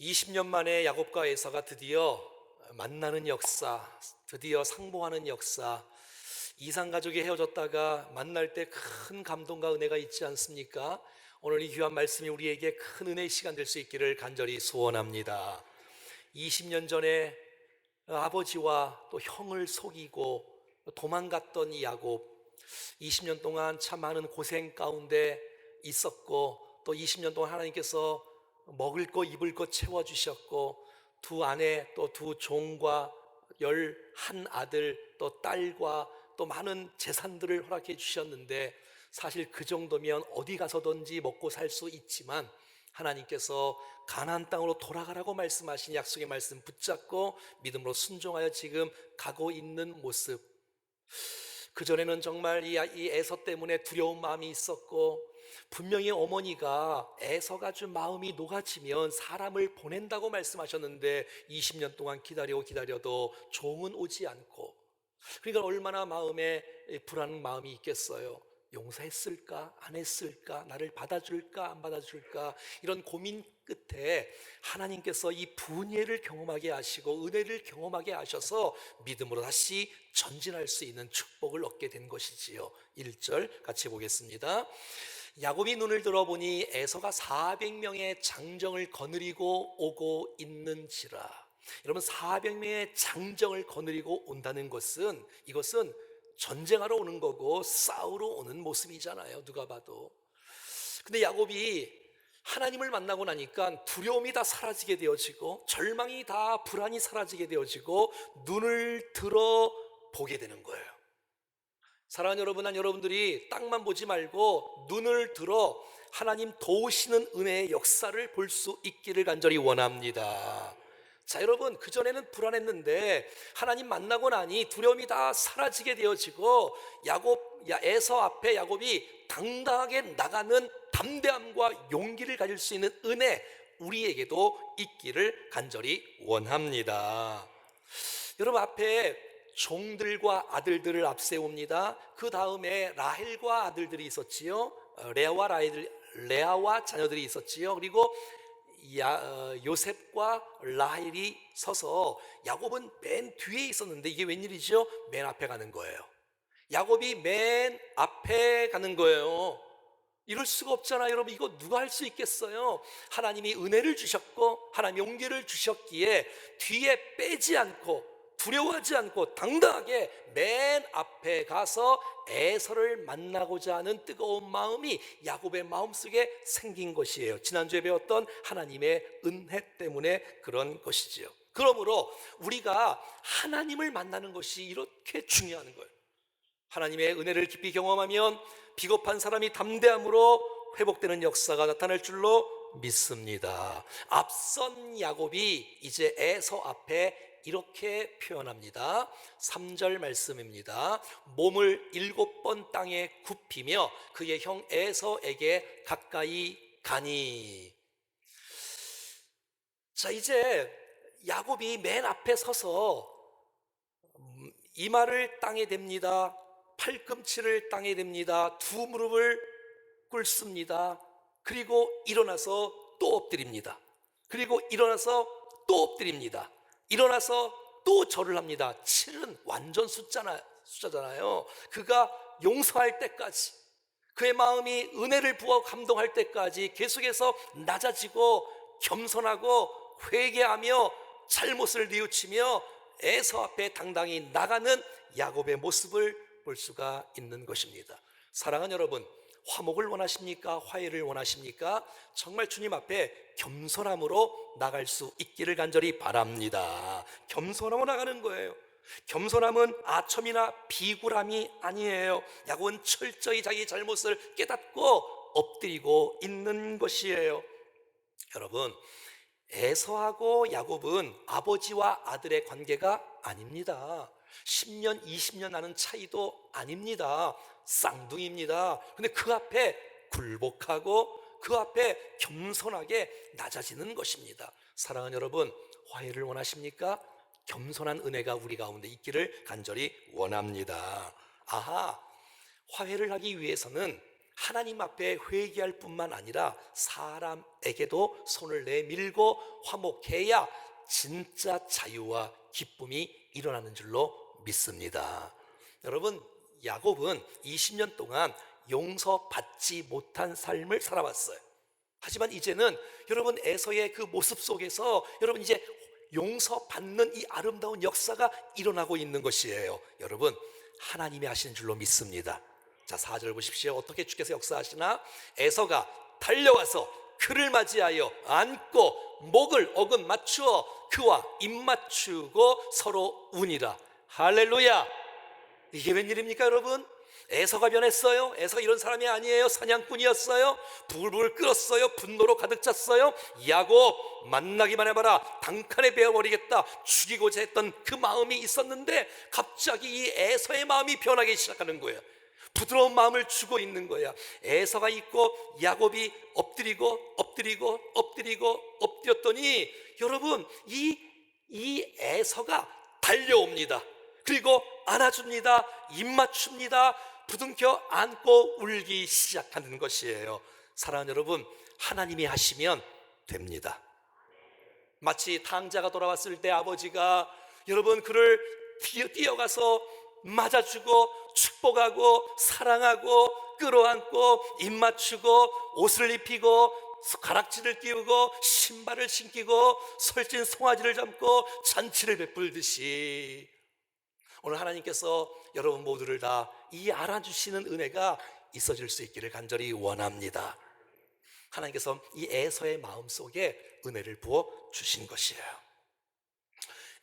20년 만에 야곱과 에서가 드디어 만나는 역사, 드디어 상봉하는 역사. 이상가족이 헤어졌다가 만날 때 큰 감동과 은혜가 있지 않습니까? 오늘 이 귀한 말씀이 우리에게 큰 은혜의 시간 될 수 있기를 간절히 소원합니다. 20년 전에 아버지와 또 형을 속이고 도망갔던 이 야곱, 20년 동안 참 많은 고생 가운데 있었고, 또 20년 동안 하나님께서 먹을 것 입을 것 채워주셨고, 두 아내 또 두 종과 11아들 또 딸과 또 많은 재산들을 허락해 주셨는데, 사실 그 정도면 어디 가서든지 먹고 살 수 있지만 하나님께서 가나안 땅으로 돌아가라고 말씀하신 약속의 말씀 붙잡고 믿음으로 순종하여 지금 가고 있는 모습. 그전에는 정말 이 에서 때문에 두려운 마음이 있었고, 분명히 어머니가 에서가 준 마음이 녹아지면 사람을 보낸다고 말씀하셨는데 20년 동안 기다려도 종은 오지 않고, 그러니까 얼마나 마음에 불안한 마음이 있겠어요. 용서했을까? 안 했을까? 나를 받아줄까? 안 받아줄까? 이런 고민 끝에 하나님께서 이 분예를 경험하게 하시고 은혜를 경험하게 하셔서 믿음으로 다시 전진할 수 있는 축복을 얻게 된 것이지요. 1절 같이 보겠습니다. 야곱이 눈을 들어보니 에서가 400명의 장정을 거느리고 오고 있는지라. 여러분, 400명의 장정을 거느리고 온다는 것은, 이것은 전쟁하러 오는 거고 싸우러 오는 모습이잖아요, 누가 봐도. 근데 야곱이 하나님을 만나고 나니까 두려움이 다 사라지게 되어지고 절망이 다, 불안이 사라지게 되어지고 눈을 들어 보게 되는 거예요. 사랑하는 여러분, 난 여러분들이 땅만 보지 말고 눈을 들어 하나님 도우시는 은혜의 역사를 볼 수 있기를 간절히 원합니다. 자, 여러분, 그전에는 불안했는데 하나님 만나고 나니 두려움이 다 사라지게 되어지고 에서 앞에 야곱이 당당하게 나가는 담대함과 용기를 가질 수 있는 은혜, 우리에게도 있기를 간절히 원합니다. 여러분, 앞에 종들과 아들들을 앞세웁니다. 그 다음에 라헬과 아들들이 있었지요. 레아와 자녀들이 있었지요. 그리고 요셉과 라헬이 서서, 야곱은 맨 뒤에 있었는데 이게 웬일이죠? 맨 앞에 가는 거예요. 야곱이 맨 앞에 가는 거예요. 이럴 수가 없잖아요, 여러분. 이거 누가 할 수 있겠어요? 하나님이 은혜를 주셨고 하나님이 용기를 주셨기에 뒤에 빼지 않고 두려워하지 않고 당당하게 맨 앞에 가서 에서를 만나고자 하는 뜨거운 마음이 야곱의 마음속에 생긴 것이에요. 지난주에 배웠던 하나님의 은혜 때문에 그런 것이지요. 그러므로 우리가 하나님을 만나는 것이 이렇게 중요한 거예요. 하나님의 은혜를 깊이 경험하면 비겁한 사람이 담대함으로 회복되는 역사가 나타날 줄로 믿습니다. 앞선 야곱이 이제 에서 앞에 이렇게 표현합니다. 3절 말씀입니다. 몸을 7번 땅에 굽히며 그의 형 에서에게 가까이 가니. 자, 이제 야곱이 맨 앞에 서서 이마를 땅에 댑니다. 팔꿈치를 땅에 댑니다. 두 무릎을 꿇습니다. 그리고 일어나서 또 엎드립니다. 그리고 일어나서 또 엎드립니다. 일어나서 또 절을 합니다. 7은 완전 숫자잖아요. 그가 용서할 때까지, 그의 마음이 은혜를 부어 감동할 때까지 계속해서 낮아지고 겸손하고 회개하며 잘못을 뉘우치며 에서 앞에 당당히 나가는 야곱의 모습을 볼 수가 있는 것입니다. 사랑하는 여러분, 화목을 원하십니까? 화해를 원하십니까? 정말 주님 앞에 겸손함으로 나갈 수 있기를 간절히 바랍니다. 겸손함으로 나가는 거예요. 겸손함은 아첨이나 비굴함이 아니에요. 야곱은 철저히 자기 잘못을 깨닫고 엎드리고 있는 것이에요. 여러분, 에서하고 야곱은 아버지와 아들의 관계가 아닙니다. 10년, 20년 나는 차이도 아닙니다. 쌍둥이입니다. 근데 그 앞에 굴복하고 그 앞에 겸손하게 낮아지는 것입니다. 사랑하는 여러분, 화해를 원하십니까? 겸손한 은혜가 우리 가운데 있기를 간절히 원합니다. 화해를 하기 위해서는 하나님 앞에 회개할 뿐만 아니라 사람에게도 손을 내밀고 화목해야 진짜 자유와 기쁨이 일어나는 줄로 믿습니다. 여러분, 야곱은 20년 동안 용서받지 못한 삶을 살아왔어요. 하지만 이제는 여러분 에서의 그 모습 속에서 여러분 이제 용서받는 이 아름다운 역사가 일어나고 있는 것이에요. 여러분, 하나님이 하시는 줄로 믿습니다. 자, 4절 보십시오. 어떻게 주께서 역사하시나? 에서가 달려와서 그를 맞이하여 안고 목을 어금 맞추어 그와 입 맞추고 서로 우니라. 할렐루야. 이게 웬일입니까 여러분? 에서가 변했어요. 에서가 이런 사람이 아니에요. 사냥꾼이었어요. 부글부글 끓었어요. 분노로 가득 찼어요. 야곱 만나기만 해봐라 단칼에 베어버리겠다 죽이고자 했던 그 마음이 있었는데 갑자기 이 에서의 마음이 변하기 시작하는 거예요. 부드러운 마음을 주고 있는 거야. 에서가 있고 야곱이 엎드렸더니 여러분 이 에서가 달려옵니다. 그리고 안아줍니다. 입 맞춥니다. 부둥켜 안고 울기 시작하는 것이에요. 사랑하는 여러분, 하나님이 하시면 됩니다. 마치 탕자가 돌아왔을 때 아버지가 여러분 그를 뛰어가서 맞아주고 축복하고 사랑하고 끌어안고 입 맞추고 옷을 입히고 가락지를 띄우고 신발을 신기고 설진 송아지를 잡고 잔치를 베풀듯이 오늘 하나님께서 여러분 모두를 다 이 알아주시는 은혜가 있어질 수 있기를 간절히 원합니다. 하나님께서 이 에서의 마음속에 은혜를 부어 주신 것이에요.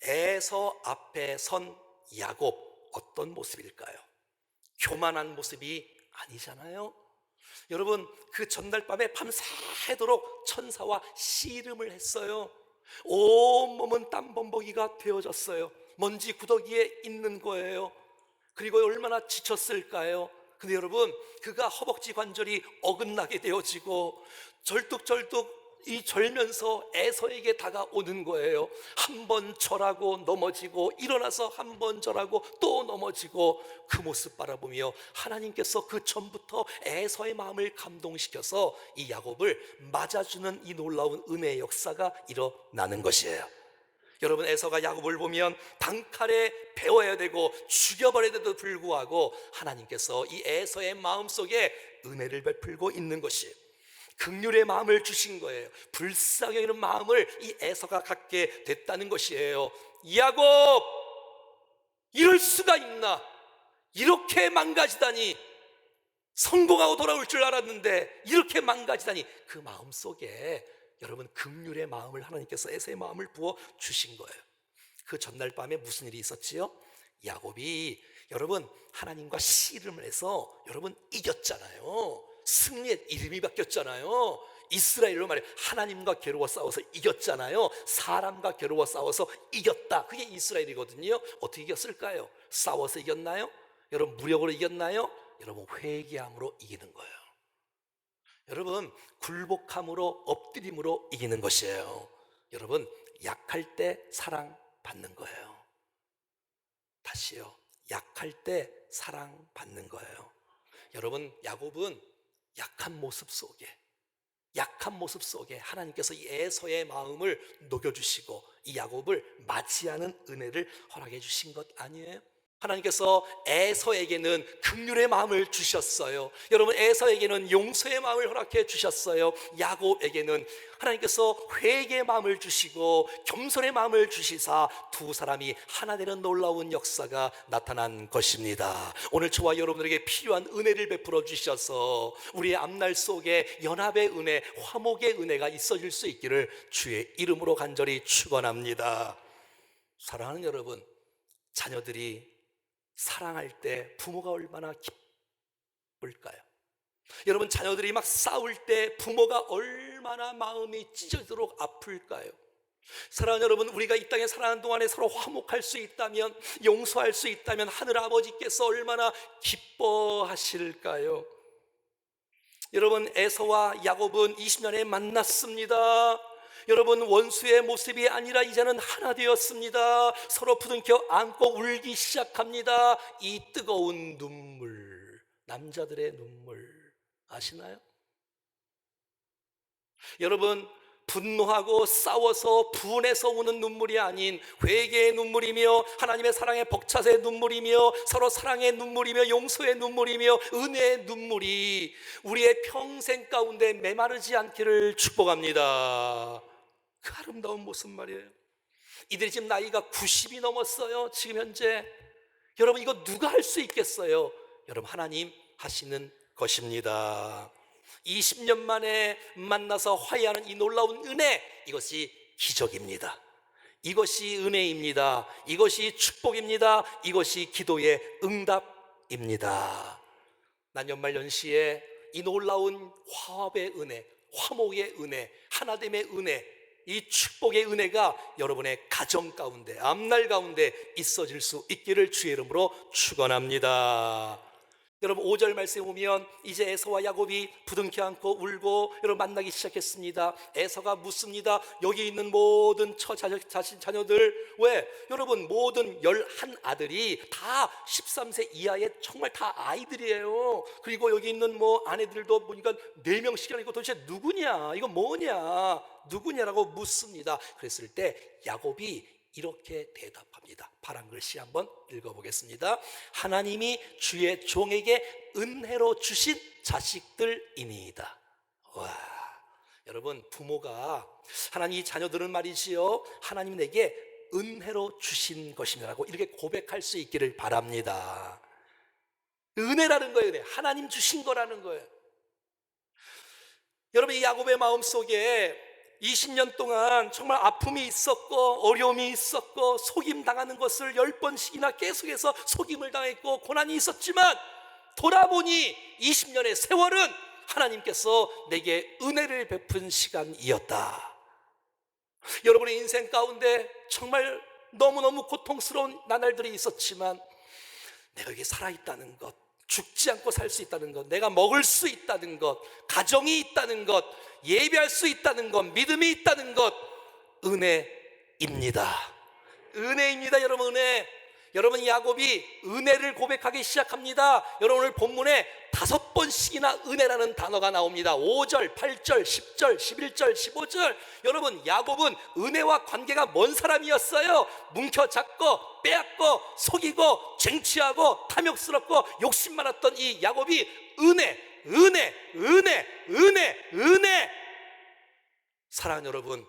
에서 앞에 선 야곱, 어떤 모습일까요? 교만한 모습이 아니잖아요. 여러분 그 전날 밤에 밤새도록 천사와 씨름을 했어요. 온몸은 땀범벅이가 되어졌어요. 먼지 구더기에 있는 거예요. 그리고 얼마나 지쳤을까요? 근데 여러분 그가 허벅지 관절이 어긋나게 되어지고 절뚝절뚝 이 절면서 에서에게 다가오는 거예요. 한 번 절하고 넘어지고 일어나서 한 번 절하고 또 넘어지고 그 모습 바라보며 하나님께서 그 전부터 에서의 마음을 감동시켜서 이 야곱을 맞아주는 이 놀라운 은혜의 역사가 일어나는 것이에요. 여러분 에서가 야곱을 보면 단칼에 베어야 되고 죽여버려야 돼도 불구하고 하나님께서 이 에서의 마음속에 은혜를 베풀고 있는 것이에요. 긍휼의 마음을 주신 거예요. 불쌍히 여기는 마음을 이 에서가 갖게 됐다는 것이에요. 야곱, 이럴 수가 있나? 이렇게 망가지다니. 성공하고 돌아올 줄 알았는데 이렇게 망가지다니. 그 마음속에 여러분 긍휼의 마음을 하나님께서 에서의 마음을 부어 주신 거예요. 그 전날 밤에 무슨 일이 있었지요? 야곱이 여러분 하나님과 씨름을 해서 여러분 이겼잖아요. 승리의 이름이 바뀌었잖아요. 이스라엘로 말해 하나님과 겨루어 싸워서 이겼잖아요. 사람과 겨루어 싸워서 이겼다. 그게 이스라엘이거든요. 어떻게 이겼을까요? 싸워서 이겼나요? 여러분 무력으로 이겼나요? 여러분 회개함으로 이기는 거예요. 여러분 굴복함으로 엎드림으로 이기는 것이에요. 여러분 약할 때 사랑받는 거예요. 다시요, 약할 때 사랑받는 거예요. 여러분 야곱은 약한 모습 속에 하나님께서 이 에서의 마음을 녹여주시고 이 야곱을 맞이하는 은혜를 허락해 주신 것 아니에요? 하나님께서 에서에게는 긍휼의 마음을 주셨어요. 여러분 에서에게는 용서의 마음을 허락해 주셨어요. 야곱에게는 하나님께서 회개의 마음을 주시고 겸손의 마음을 주시사 두 사람이 하나 되는 놀라운 역사가 나타난 것입니다. 오늘 저와 여러분들에게 필요한 은혜를 베풀어 주셔서 우리의 앞날 속에 연합의 은혜, 화목의 은혜가 있어질 수 있기를 주의 이름으로 간절히 축원합니다. 사랑하는 여러분, 자녀들이 사랑할 때 부모가 얼마나 기쁠까요? 여러분 자녀들이 막 싸울 때 부모가 얼마나 마음이 찢어지도록 아플까요? 사랑하는 여러분, 우리가 이 땅에 살아가는 동안에 서로 화목할 수 있다면, 용서할 수 있다면 하늘 아버지께서 얼마나 기뻐하실까요? 여러분 에서와 야곱은 20년에 만났습니다. 여러분 원수의 모습이 아니라 이제는 하나 되었습니다. 서로 부둥켜 안고 울기 시작합니다. 이 뜨거운 눈물, 남자들의 눈물, 아시나요? 여러분, 분노하고 싸워서 분해서 우는 눈물이 아닌 회개의 눈물이며 하나님의 사랑의 벅차서의 눈물이며 서로 사랑의 눈물이며 용서의 눈물이며 은혜의 눈물이 우리의 평생 가운데 메마르지 않기를 축복합니다. 그 아름다운 모습 말이에요. 이들이 지금 나이가 90이 넘었어요. 지금 현재. 여러분, 이거 누가 할 수 있겠어요? 여러분, 하나님 하시는 것입니다. 20년 만에 만나서 화해하는 이 놀라운 은혜, 이것이 기적입니다. 이것이 은혜입니다. 이것이 축복입니다. 이것이 기도의 응답입니다. 난 연말연시에 이 놀라운 화합의 은혜, 화목의 은혜, 하나됨의 은혜, 이 축복의 은혜가 여러분의 가정 가운데, 앞날 가운데 있어질 수 있기를 주의 이름으로 축원합니다. 여러분, 5절 말씀에 보면 이제 에서와 야곱이 부둥켜 안고 울고 여러분 만나기 시작했습니다. 에서가 묻습니다. 여기 있는 모든 자신 자녀들, 왜? 여러분, 모든 11아들이 다 13세 이하의 정말 다 아이들이에요. 그리고 여기 있는 뭐 아내들도 보니까 4명씩이나 있고 도대체 누구냐, 이거 뭐냐, 누구냐라고 묻습니다. 그랬을 때 야곱이 이렇게 대답합니다. 파란 글씨 한번 읽어보겠습니다. 하나님이 주의 종에게 은혜로 주신 자식들이니이다. 와, 여러분, 부모가 하나님 자녀들은 말이지요, 하나님 내게 은혜로 주신 것이라고 이렇게 고백할 수 있기를 바랍니다. 은혜라는 거예요. 은혜. 하나님 주신 거라는 거예요. 여러분, 이 야곱의 마음속에 20년 동안 정말 아픔이 있었고 어려움이 있었고 속임 당하는 것을 10번씩이나 계속해서 속임을 당했고 고난이 있었지만 돌아보니 20년의 세월은 하나님께서 내게 은혜를 베푼 시간이었다. 여러분의 인생 가운데 정말 너무너무 고통스러운 나날들이 있었지만 내가 여기 살아있다는 것, 죽지 않고 살 수 있다는 것, 내가 먹을 수 있다는 것, 가정이 있다는 것, 예배할 수 있다는 것, 믿음이 있다는 것, 은혜입니다. 은혜입니다. 여러분, 은혜. 여러분, 야곱이 은혜를 고백하기 시작합니다. 여러분, 오늘 본문에 5번씩이나 은혜라는 단어가 나옵니다. 5절, 8절, 10절, 11절, 15절. 여러분, 야곱은 은혜와 관계가 먼 사람이었어요. 뭉켜잡고 빼앗고 속이고 쟁취하고 탐욕스럽고 욕심 많았던 이 야곱이 은혜, 은혜, 은혜, 은혜, 은혜. 사랑하는 여러분,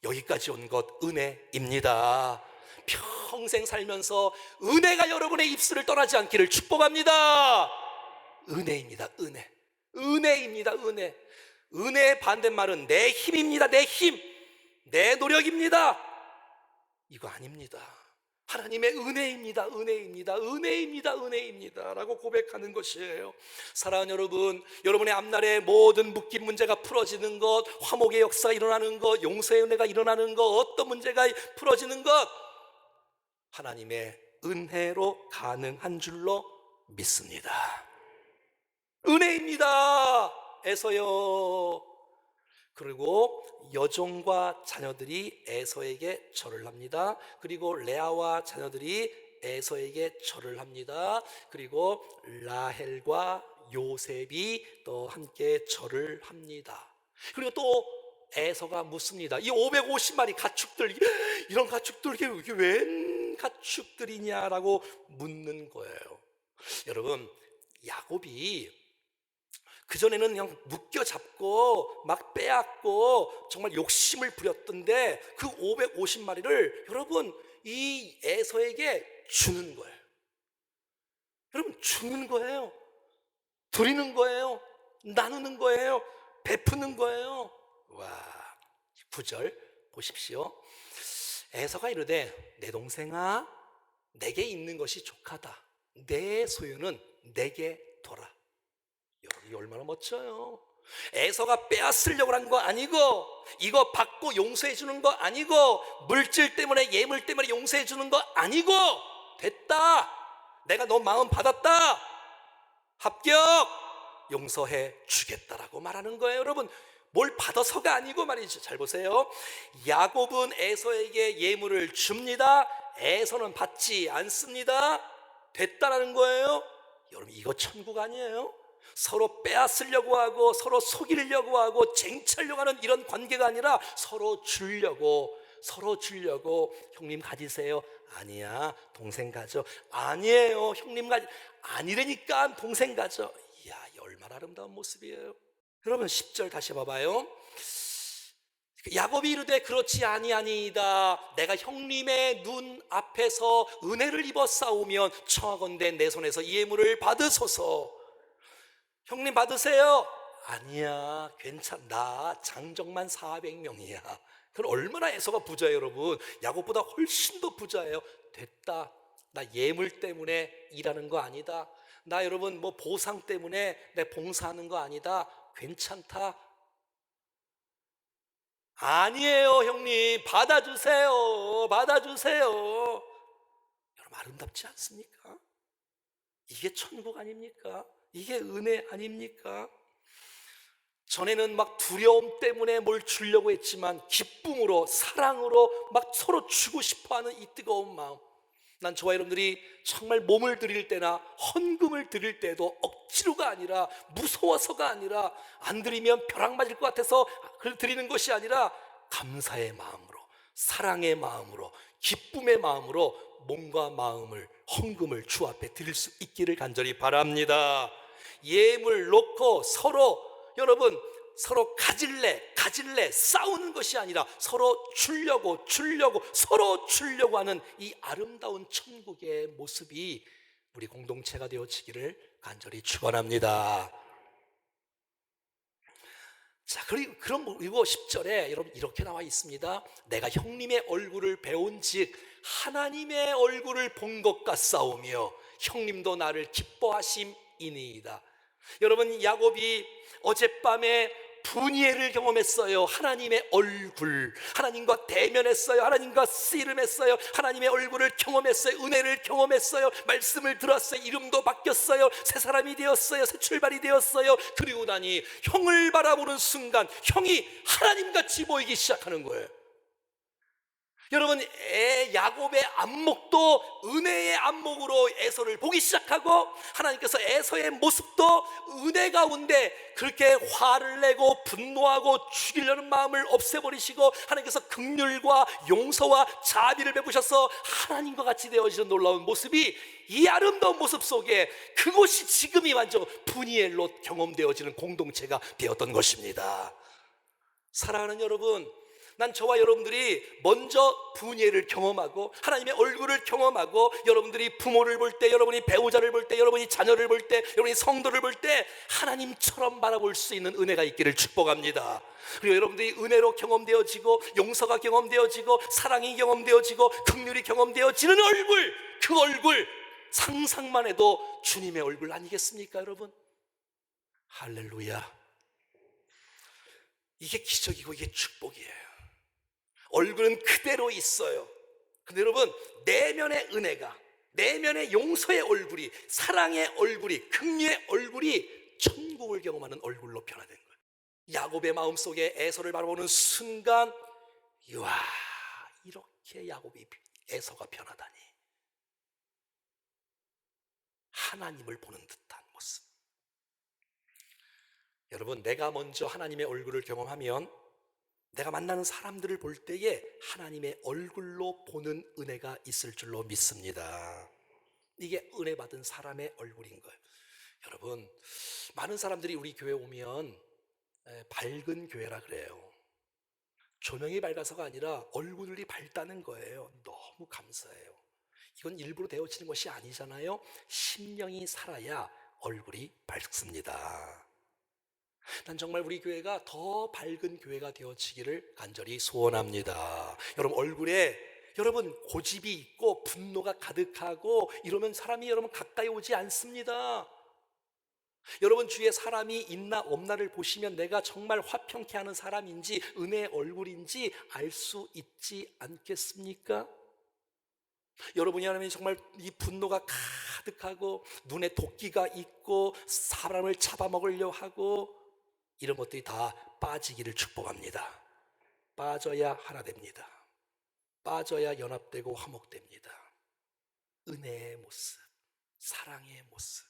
여기까지 온 것 은혜입니다. 평생 살면서 은혜가 여러분의 입술을 떠나지 않기를 축복합니다. 은혜입니다. 은혜. 은혜입니다. 은혜. 은혜의 반대말은 내 힘입니다. 내 힘, 내 노력입니다. 이거 아닙니다. 하나님의 은혜입니다. 은혜입니다. 은혜입니다. 은혜입니다 라고 고백하는 것이에요. 사랑하는 여러분, 여러분의 앞날에 모든 묶인 문제가 풀어지는 것, 화목의 역사가 일어나는 것, 용서의 은혜가 일어나는 것, 어떤 문제가 풀어지는 것, 하나님의 은혜로 가능한 줄로 믿습니다. 은혜입니다. 에서요. 그리고 여종과 자녀들이 에서에게 절을 합니다. 그리고 레아와 자녀들이 에서에게 절을 합니다. 그리고 라헬과 요셉이 또 함께 절을 합니다. 그리고 또 에서가 묻습니다. 이 550마리 가축들, 이런 가축들, 이게 웬 가축들이냐라고 묻는 거예요. 여러분, 야곱이 그전에는 그냥 묶여잡고 막 빼앗고 정말 욕심을 부렸던데 그 550마리를 여러분 이 에서에게 주는 거예요. 여러분, 주는 거예요. 드리는 거예요. 나누는 거예요. 베푸는 거예요. 와, 9절 보십시오. 에서가 이르되 내 동생아, 내게 있는 것이 족하다. 내 소유는 내게 둬라. 여러분, 이 얼마나 멋져요. 에서가 빼앗으려고 한 거 아니고, 이거 받고 용서해 주는 거 아니고, 물질 때문에, 예물 때문에 용서해 주는 거 아니고, 됐다, 내가 너 마음 받았다, 합격, 용서해 주겠다라고 말하는 거예요. 여러분, 뭘 받아서가 아니고 말이죠. 잘 보세요. 야곱은 에서에게 예물을 줍니다. 에서는 받지 않습니다. 됐다라는 거예요. 여러분, 이거 천국 아니에요? 서로 빼앗으려고 하고 서로 속이려고 하고 쟁취하려고 하는 이런 관계가 아니라 서로 주려고 형님 가지세요. 아니야, 동생 가져. 아니에요, 형님 가지. 아니라니까 동생 가져. 이야, 얼마나 아름다운 모습이에요. 여러분 10절 다시 봐봐요. 야곱이 이르되 그렇지 아니하니이다. 내가 형님의 눈 앞에서 은혜를 입어 싸우면 청하건대 내 손에서 이 예물을 받으소서. 형님 받으세요. 아니야, 괜찮나, 장정만 400명이야. 그건 얼마나 에서가 부자예요. 여러분, 야곱보다 훨씬 더 부자예요. 됐다, 나 예물 때문에 일하는 거 아니다. 나 여러분 뭐 보상 때문에 내 봉사하는 거 아니다. 괜찮다. 아니에요, 형님. 받아주세요. 여러분, 아름답지 않습니까? 이게 천국 아닙니까? 이게 은혜 아닙니까? 전에는 막 두려움 때문에 뭘 주려고 했지만 기쁨으로, 사랑으로 막 서로 주고 싶어하는 이 뜨거운 마음. 난 저와 여러분들이 정말 몸을 드릴 때나 헌금을 드릴 때도 억지로가 아니라, 무서워서가 아니라, 안 드리면 벼락 맞을 것 같아서 그걸 드리는 것이 아니라 감사의 마음으로, 사랑의 마음으로, 기쁨의 마음으로 몸과 마음을, 헌금을 주 앞에 드릴 수 있기를 간절히 바랍니다. 예물 놓고 여러분 서로 가질래 싸우는 것이 아니라 서로 주려고 서로 주려고 하는 이 아름다운 천국의 모습이 우리 공동체가 되어지기를 간절히 축원합니다. 자, 그리고 10절에 여러분 이렇게 나와 있습니다. 내가 형님의 얼굴을 배운즉 하나님의 얼굴을 본 것 같사오며 형님도 나를 기뻐하심이니이다. 여러분, 야곱이 어젯밤에 분이엘을 경험했어요. 하나님의 얼굴, 하나님과 대면했어요. 하나님과 씨름했어요. 하나님의 얼굴을 경험했어요. 은혜를 경험했어요. 말씀을 들었어요. 이름도 바뀌었어요. 새 사람이 되었어요. 새 출발이 되었어요. 그리고 나니 형을 바라보는 순간 형이 하나님같이 보이기 시작하는 거예요. 여러분, 야곱의 안목도 은혜의 안목으로 에서를 보기 시작하고, 하나님께서 에서의 모습도 은혜 가운데 그렇게 화를 내고 분노하고 죽이려는 마음을 없애버리시고, 하나님께서 긍휼과 용서와 자비를 베푸셔서 하나님과 같이 되어지는 놀라운 모습이, 이 아름다운 모습 속에 그곳이 지금이 완전 분이엘로 경험되어지는 공동체가 되었던 것입니다. 사랑하는 여러분, 난 저와 여러분들이 먼저 분예를 경험하고 하나님의 얼굴을 경험하고, 여러분들이 부모를 볼 때, 여러분이 배우자를 볼 때, 여러분이 자녀를 볼 때, 여러분이 성도를 볼 때 하나님처럼 바라볼 수 있는 은혜가 있기를 축복합니다. 그리고 여러분들이 은혜로 경험되어지고, 용서가 경험되어지고, 사랑이 경험되어지고, 긍휼이 경험되어지는 얼굴, 그 얼굴 상상만 해도 주님의 얼굴 아니겠습니까 여러분? 할렐루야. 이게 기적이고 이게 축복이에요. 얼굴은 그대로 있어요. 근데 여러분, 내면의 은혜가, 내면의 용서의 얼굴이, 사랑의 얼굴이, 긍휼의 얼굴이 천국을 경험하는 얼굴로 변화된 거예요. 야곱의 마음속에 에서를 바라보는 순간, 이야, 이렇게 에서가 변하다니. 하나님을 보는 듯한 모습. 여러분, 내가 먼저 하나님의 얼굴을 경험하면 내가 만나는 사람들을 볼 때에 하나님의 얼굴로 보는 은혜가 있을 줄로 믿습니다. 이게 은혜 받은 사람의 얼굴인 거예요. 여러분, 많은 사람들이 우리 교회 오면 밝은 교회라 그래요. 조명이 밝아서가 아니라 얼굴이 밝다는 거예요. 너무 감사해요. 이건 일부러 되어지는 것이 아니잖아요. 심령이 살아야 얼굴이 밝습니다. 난 정말 우리 교회가 더 밝은 교회가 되어지기를 간절히 소원합니다. 여러분, 얼굴에 여러분 고집이 있고 분노가 가득하고 이러면 사람이 여러분 가까이 오지 않습니다. 여러분 주위에 사람이 있나 없나를 보시면 내가 정말 화평케 하는 사람인지 은혜의 얼굴인지 알 수 있지 않겠습니까? 여러분이 하면 정말 이 분노가 가득하고 눈에 도끼가 있고 사람을 잡아먹으려 하고, 이런 것들이 다 빠지기를 축복합니다. 빠져야 하나 됩니다. 빠져야 연합되고 화목됩니다. 은혜의 모습, 사랑의 모습.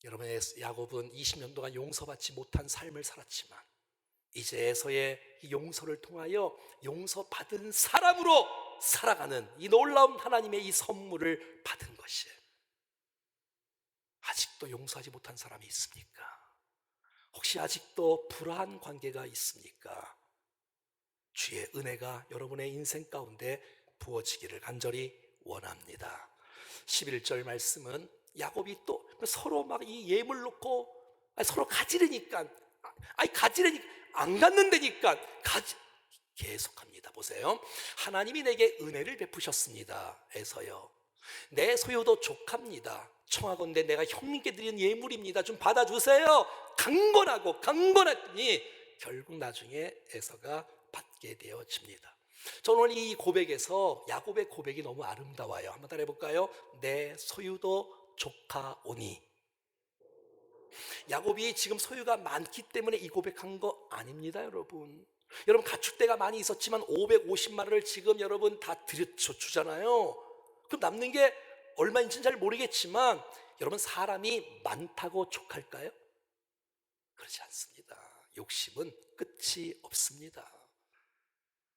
여러분의 야곱은 20년 동안 용서받지 못한 삶을 살았지만 이제서의 용서를 통하여 용서받은 사람으로 살아가는 이 놀라운 하나님의 이 선물을 받은 것이에요. 아직도 용서하지 못한 사람이 있습니까? 혹시 아직도 불화한 관계가 있습니까? 주의 은혜가 여러분의 인생 가운데 부어지기를 간절히 원합니다. 11절 말씀은 야곱이 또 서로 막 이 예물 놓고 서로 가지르니까 가지르니까 안 갖는다니까 계속합니다. 보세요. 하나님이 내게 은혜를 베푸셨습니다. 에서요. 내 소유도 족합니다. 청하건대 내가 형님께 드린 예물입니다. 좀 받아주세요. 강건하더니 결국 나중에 에서가 받게 되어집니다. 저는 오늘 이 고백에서 야곱의 고백이 너무 아름다워요. 한번 따라해 볼까요? 내 소유도 족하오니. 야곱이 지금 소유가 많기 때문에 이 고백한 거 아닙니다, 여러분. 여러분 가축대가 많이 있었지만 550만 원을 지금 여러분 다 주잖아요. 그럼 남는 게 얼마인지는 잘 모르겠지만 여러분 사람이 많다고 족할까요? 그렇지 않습니다. 욕심은 끝이 없습니다.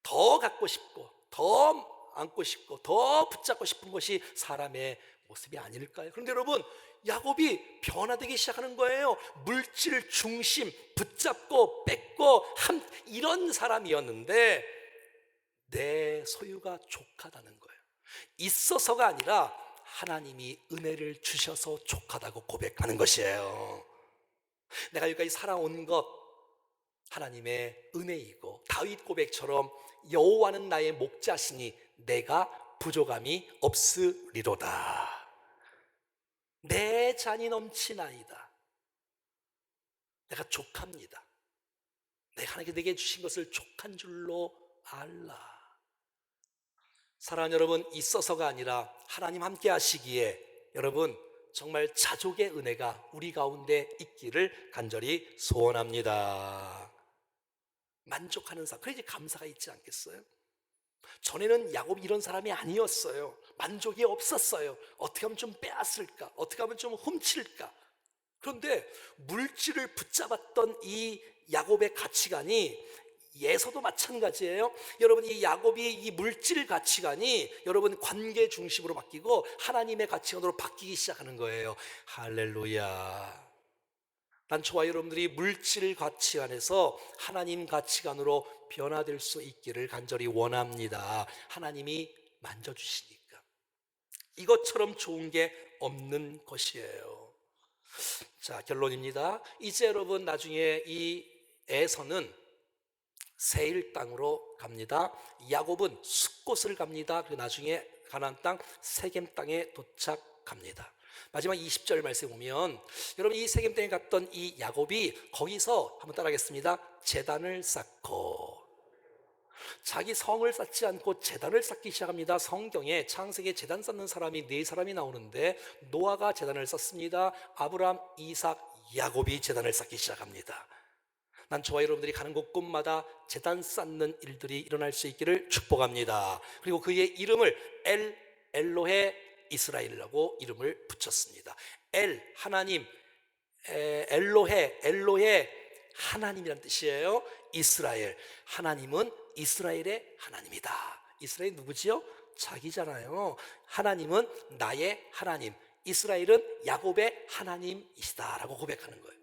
더 갖고 싶고 더 안고 싶고 더 붙잡고 싶은 것이 사람의 모습이 아닐까요? 그런데 여러분 야곱이 변화되기 시작하는 거예요. 물질 중심, 붙잡고 뺏고 이런 사람이었는데 내 소유가 족하다는 거예요. 있어서가 아니라 하나님이 은혜를 주셔서 족하다고 고백하는 것이에요. 내가 여기까지 살아온 것 하나님의 은혜이고 다윗 고백처럼 여호와는 나의 목자시니 내가 부족함이 없으리로다. 내 잔이 넘치나이다. 내가 족합니다. 내가 하나님께 내게 주신 것을 족한 줄로 알라. 사랑하는 여러분, 있어서가 아니라 하나님 함께 하시기에 여러분 정말 자족의 은혜가 우리 가운데 있기를 간절히 소원합니다. 만족하는 삶, 그래야지 감사가 있지 않겠어요? 전에는 야곱이 이런 사람이 아니었어요. 만족이 없었어요. 어떻게 하면 좀 빼앗을까? 어떻게 하면 좀 훔칠까? 그런데 물질을 붙잡았던 이 야곱의 가치관이 예서도 마찬가지예요. 여러분 이 야곱이 이 물질 가치관이 여러분 관계 중심으로 바뀌고 하나님의 가치관으로 바뀌기 시작하는 거예요. 할렐루야. 난 저와 여러분들이 물질 가치관에서 하나님 가치관으로 변화될 수 있기를 간절히 원합니다. 하나님이 만져주시니까 이것처럼 좋은 게 없는 것이에요. 자, 결론입니다. 이제 여러분 나중에 이 에서는 세일 땅으로 갑니다. 야곱은 숫곳을 갑니다. 그리고 나중에 가나안 땅 세겜 땅에 도착합니다. 마지막 20절 말씀에 보면 여러분 이 세겜 땅에 갔던 이 야곱이 거기서 한번 따라하겠습니다. 제단을 쌓고 자기 성을 쌓지 않고 제단을 쌓기 시작합니다. 성경에 창세기에 제단 쌓는 사람이 4사람이 나오는데 노아가 제단을 쌓습니다. 아브라함, 이삭, 야곱이 제단을 쌓기 시작합니다. 난 저와 여러분들이 가는 곳곳마다 제단 쌓는 일들이 일어날 수 있기를 축복합니다. 그리고 그의 이름을 엘로헤 이스라엘이라고 이름을 붙였습니다. 하나님, 엘로헤 하나님이란 뜻이에요. 이스라엘, 하나님은 이스라엘의 하나님이다. 이스라엘 누구지요? 자기잖아요. 하나님은 나의 하나님, 이스라엘은 야곱의 하나님이시다라고 고백하는 거예요.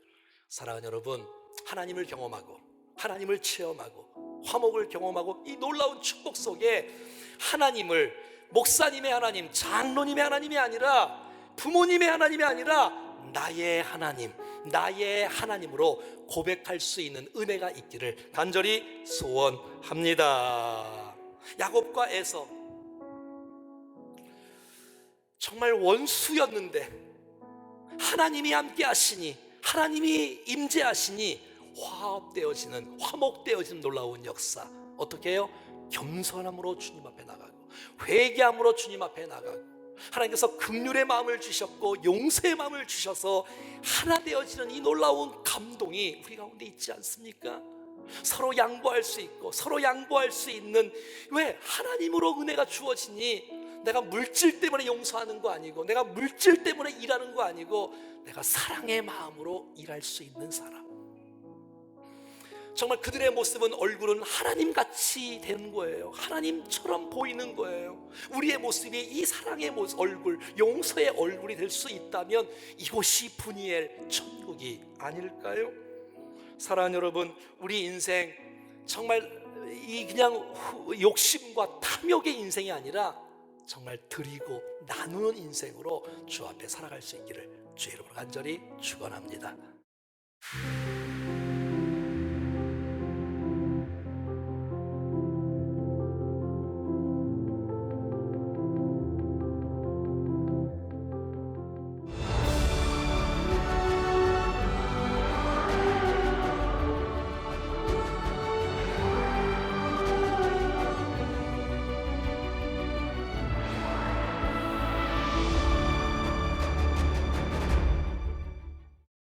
사랑하는 여러분, 하나님을 경험하고 하나님을 체험하고 화목을 경험하고 이 놀라운 축복 속에 하나님을 목사님의 하나님, 장로님의 하나님이 아니라 부모님의 하나님이 아니라 나의 하나님, 나의 하나님으로 고백할 수 있는 은혜가 있기를 간절히 소원합니다. 야곱과 에서 정말 원수였는데 하나님이 함께 하시니, 하나님이 임재하시니 화합되어지는, 화목되어지는 놀라운 역사. 어떻게 해요? 겸손함으로 주님 앞에 나가고 회개함으로 주님 앞에 나가고 하나님께서 긍휼의 마음을 주셨고 용서의 마음을 주셔서 하나 되어지는 이 놀라운 감동이 우리 가운데 있지 않습니까? 서로 양보할 수 있고 서로 양보할 수 있는, 왜? 하나님으로 은혜가 주어지니 내가 물질 때문에 용서하는 거 아니고, 내가 물질 때문에 일하는 거 아니고, 내가 사랑의 마음으로 일할 수 있는 사람. 정말 그들의 모습은, 얼굴은 하나님같이 되는 거예요. 하나님처럼 보이는 거예요. 우리의 모습이 이 사랑의 얼굴, 용서의 얼굴이 될 수 있다면 이곳이 분이엘 천국이 아닐까요? 사랑하는 여러분, 우리 인생 정말 이 그냥 욕심과 탐욕의 인생이 아니라 정말 드리고 나누는 인생으로 주 앞에 살아갈 수 있기를 주의 이름으로 간절히 축원합니다.